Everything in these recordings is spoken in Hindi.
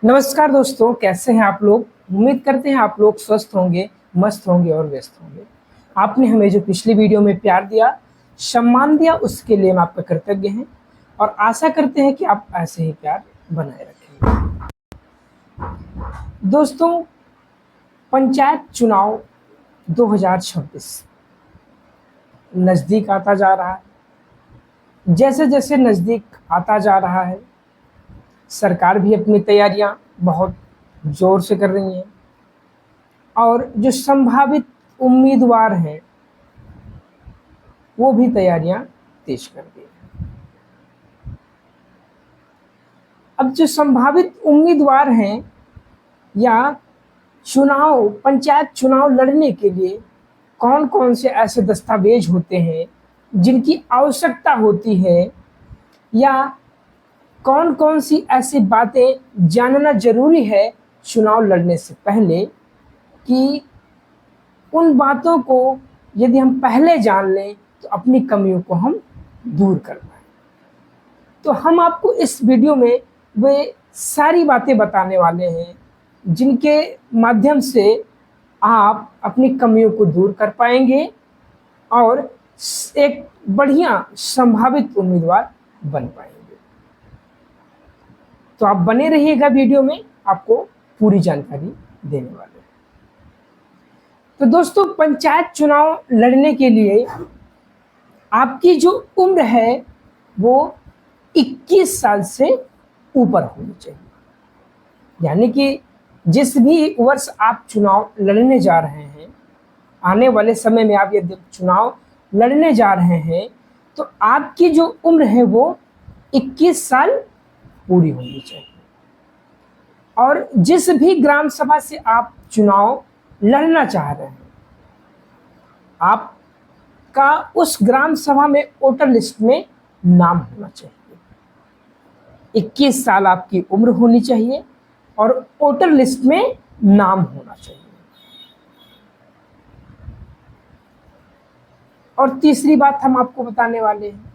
नमस्कार दोस्तों, कैसे हैं आप लोग। उम्मीद करते हैं आप लोग स्वस्थ होंगे, मस्त होंगे और व्यस्त होंगे। आपने हमें जो पिछली वीडियो में प्यार दिया, सम्मान दिया, उसके लिए हम आपका कृतज्ञ हैं और आशा करते हैं कि आप ऐसे ही प्यार बनाए रखेंगे। दोस्तों, पंचायत चुनाव 2026 नज़दीक आता जा रहा है। जैसे जैसे नज़दीक आता जा रहा है, सरकार भी अपनी तैयारियां बहुत जोर से कर रही हैं और जो संभावित उम्मीदवार हैं वो भी तैयारियां तेज कर दी हैं। अब जो संभावित उम्मीदवार हैं या पंचायत चुनाव लड़ने के लिए कौन कौन से ऐसे दस्तावेज होते हैं जिनकी आवश्यकता होती है, या कौन कौन सी ऐसी बातें जानना जरूरी है चुनाव लड़ने से पहले, कि उन बातों को यदि हम पहले जान लें तो अपनी कमियों को हम दूर कर पाएं। तो हम आपको इस वीडियो में वे सारी बातें बताने वाले हैं जिनके माध्यम से आप अपनी कमियों को दूर कर पाएंगे और एक बढ़िया संभावित उम्मीदवार बन पाएंगे। तो आप बने रहिएगा, वीडियो में आपको पूरी जानकारी देने वाले हैं। तो दोस्तों, पंचायत चुनाव लड़ने के लिए आपकी जो उम्र है वो 21 साल से ऊपर होनी चाहिए। यानी कि जिस भी वर्ष आप चुनाव लड़ने जा रहे हैं, आने वाले समय में आप यदि चुनाव लड़ने जा रहे हैं तो आपकी जो उम्र है वो 21 साल पूरी होनी चाहिए। और जिस भी ग्राम सभा से आप चुनाव लड़ना चाह रहे हैं, आपका उस ग्राम सभा में वोटर लिस्ट में नाम होना चाहिए। 21 साल आपकी उम्र होनी चाहिए और वोटर लिस्ट में नाम होना चाहिए। और तीसरी बात हम आपको बताने वाले हैं,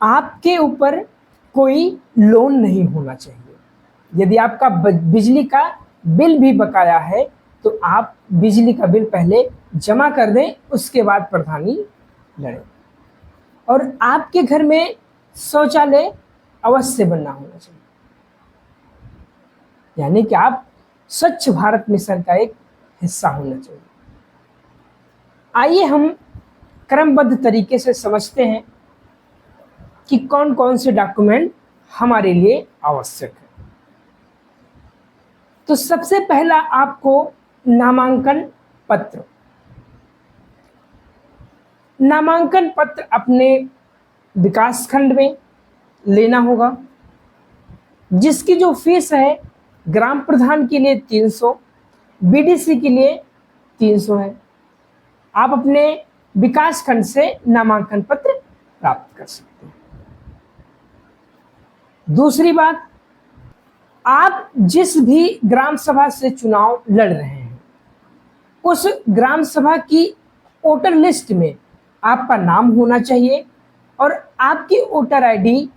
आपके ऊपर कोई लोन नहीं होना चाहिए। यदि आपका बिजली का बिल भी बकाया है तो आप बिजली का बिल पहले जमा कर दें, उसके बाद प्रधानी लड़ें। और आपके घर में शौचालय अवश्य बनना होना चाहिए। यानी कि आप स्वच्छ भारत मिशन का एक हिस्सा होना चाहिए। आइए हम क्रमबद्ध तरीके से समझते हैं कि कौन कौन से डॉक्यूमेंट हमारे लिए आवश्यक है। तो सबसे पहला आपको नामांकन पत्र अपने विकास खंड में लेना होगा, जिसकी जो फीस है ग्राम प्रधान के लिए 300, बीडीसी के लिए 300 है। आप अपने विकास खंड से नामांकन पत्र प्राप्त कर सकते हैं। दूसरी बात, आप जिस भी ग्राम सभा से चुनाव लड़ रहे हैं उस ग्राम सभा की वोटर लिस्ट में आपका नाम होना चाहिए और आपकी वोटर आईडी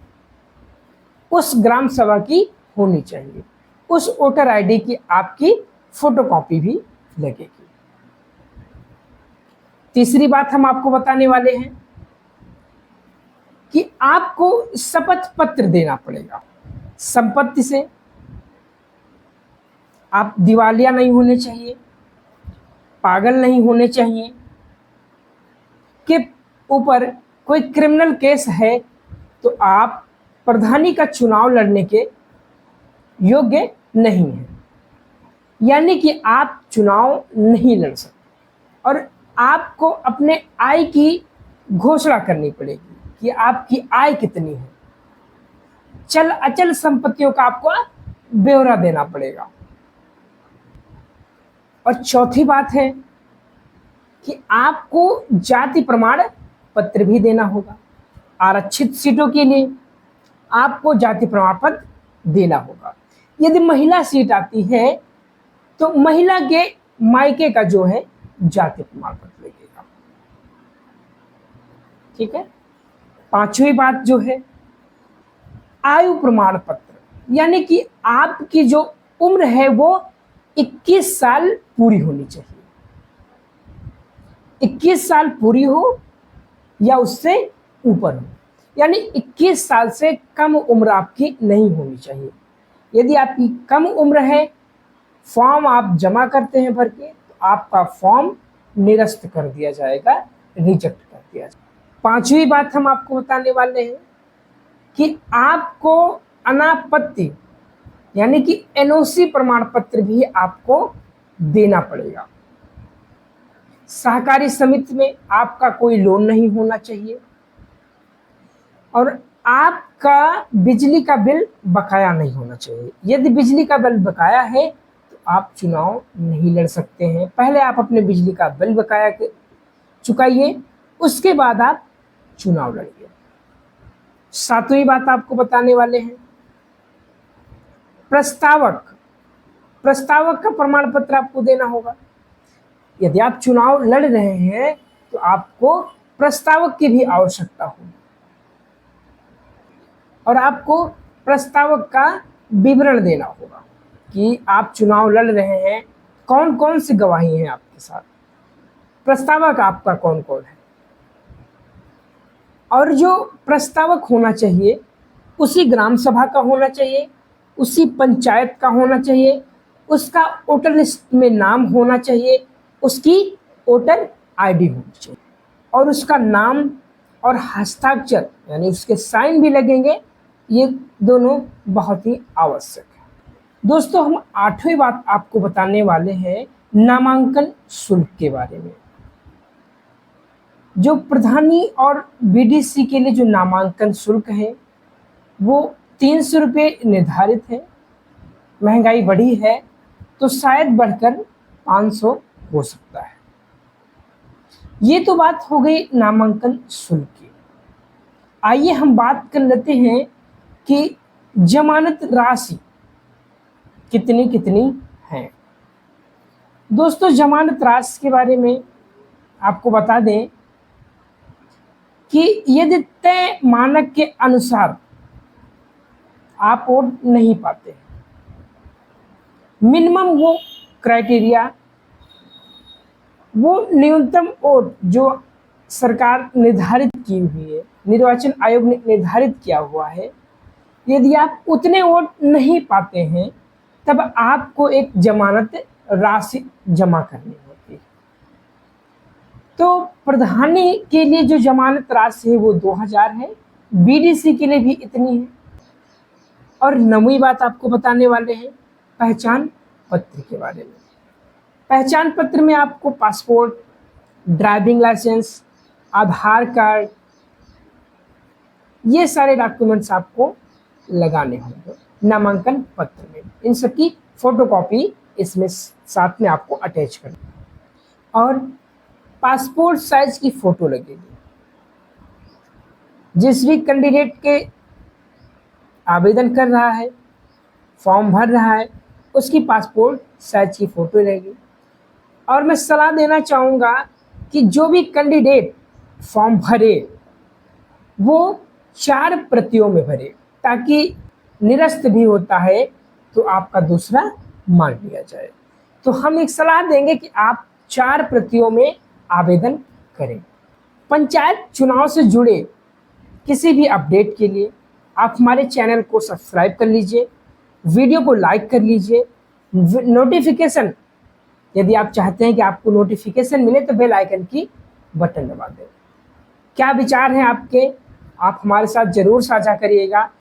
उस ग्राम सभा की होनी चाहिए। उस वोटर आईडी की आपकी फोटोकॉपी भी लगेगी। तीसरी बात हम आपको बताने वाले हैं कि आपको शपथ पत्र देना पड़ेगा। संपत्ति से आप दिवालिया नहीं होने चाहिए, पागल नहीं होने चाहिए, के ऊपर कोई क्रिमिनल केस है तो आप प्रधानी का चुनाव लड़ने के योग्य नहीं हैं। यानी कि आप चुनाव नहीं लड़ सकते और आपको अपने आय की घोषणा करनी पड़ेगी कि आपकी आय कितनी है। चल अचल संपत्तियों का आपको ब्यौरा देना पड़ेगा। और चौथी बात है कि आपको जाति प्रमाण पत्र भी देना होगा। आरक्षित सीटों के लिए आपको जाति प्रमाण पत्र देना होगा। यदि महिला सीट आती है तो महिला के मायके का जो है जाति प्रमाण पत्र लगेगा। ठीक है। पांचवी बात जो है, आयु प्रमाण पत्र यानी कि आपकी जो उम्र है वो 21 साल पूरी होनी चाहिए। 21 साल पूरी हो या उससे ऊपर हो, यानी 21 साल से कम उम्र आपकी नहीं होनी चाहिए। यदि आपकी कम उम्र है, फॉर्म आप जमा करते हैं भर के, तो आपका फॉर्म निरस्त कर दिया जाएगा, रिजेक्ट कर दिया जाएगा। पांचवी बात हम आपको बताने वाले हैं कि आपको अनापत्ति यानी कि एनओसी प्रमाण पत्र भी आपको देना पड़ेगा। सहकारी समिति में आपका कोई लोन नहीं होना चाहिए और आपका बिजली का बिल बकाया नहीं होना चाहिए। यदि बिजली का बिल बकाया है तो आप चुनाव नहीं लड़ सकते हैं। पहले आप अपने बिजली का बिल बकाया चुकाइए, उसके बाद आप चुनाव लड़िए। सातवीं बात आपको बताने वाले हैं, प्रस्तावक का प्रमाण पत्र आपको देना होगा। यदि आप चुनाव लड़ रहे हैं तो आपको प्रस्तावक की भी आवश्यकता होगी और आपको प्रस्तावक का विवरण देना होगा कि आप चुनाव लड़ रहे हैं, कौन कौन सी गवाही है आपके साथ, प्रस्तावक आपका कौन कौन है। और जो प्रस्तावक होना चाहिए उसी ग्राम सभा का होना चाहिए, उसी पंचायत का होना चाहिए, उसका वोटर लिस्ट में नाम होना चाहिए, उसकी वोटर आईडी होनी चाहिए और उसका नाम और हस्ताक्षर यानी उसके साइन भी लगेंगे। ये दोनों बहुत ही आवश्यक है। दोस्तों, हम आठवीं बात आपको बताने वाले हैं नामांकन शुल्क के बारे में। जो प्रधानी और बीडीसी के लिए जो नामांकन शुल्क है वो 300 रुपये निर्धारित है। महंगाई बढ़ी है तो शायद बढ़कर 500 हो सकता है। ये तो बात हो गई नामांकन शुल्क की। आइए हम बात कर लेते हैं कि जमानत राशि कितनी कितनी है। दोस्तों, जमानत राशि के बारे में आपको बता दें कि यदि तय मानक के अनुसार आप वोट नहीं पाते, मिनिमम वो क्राइटेरिया, वो न्यूनतम वोट जो सरकार निर्धारित की हुई है, निर्वाचन आयोग ने निर्धारित किया हुआ है, यदि आप उतने वोट नहीं पाते हैं तब आपको एक जमानत राशि जमा करनी होती है। तो प्रधानी के लिए जो जमानत राशि है वो 2000 है, बीडीसी के लिए भी इतनी है। और 9वीं बात आपको बताने वाले हैं पहचान पत्र के बारे में। पहचान पत्र में आपको पासपोर्ट, ड्राइविंग लाइसेंस, आधार कार्ड, ये सारे डॉक्यूमेंट्स आपको लगाने होंगे नामांकन पत्र में। इन सबकी फोटोकॉपी इसमें साथ में आपको अटैच करना और पासपोर्ट साइज की फोटो लगेगी। जिस भी कैंडिडेट के आवेदन कर रहा है, फॉर्म भर रहा है, उसकी पासपोर्ट साइज की फोटो रहेगी। और मैं सलाह देना चाहूँगा कि जो भी कैंडिडेट फॉर्म भरे वो 4 प्रतियों में भरे, ताकि निरस्त भी होता है तो आपका दूसरा मान लिया जाए। तो हम एक सलाह देंगे कि आप 4 प्रतियों में आवेदन करें। पंचायत चुनाव से जुड़े किसी भी अपडेट के लिए आप हमारे चैनल को सब्सक्राइब कर लीजिए, वीडियो को लाइक कर लीजिए, नोटिफिकेशन, यदि आप चाहते हैं कि आपको नोटिफिकेशन मिले तो बेल आइकन की बटन दबा दें। क्या विचार हैं आपके, आप हमारे साथ जरूर साझा करिएगा।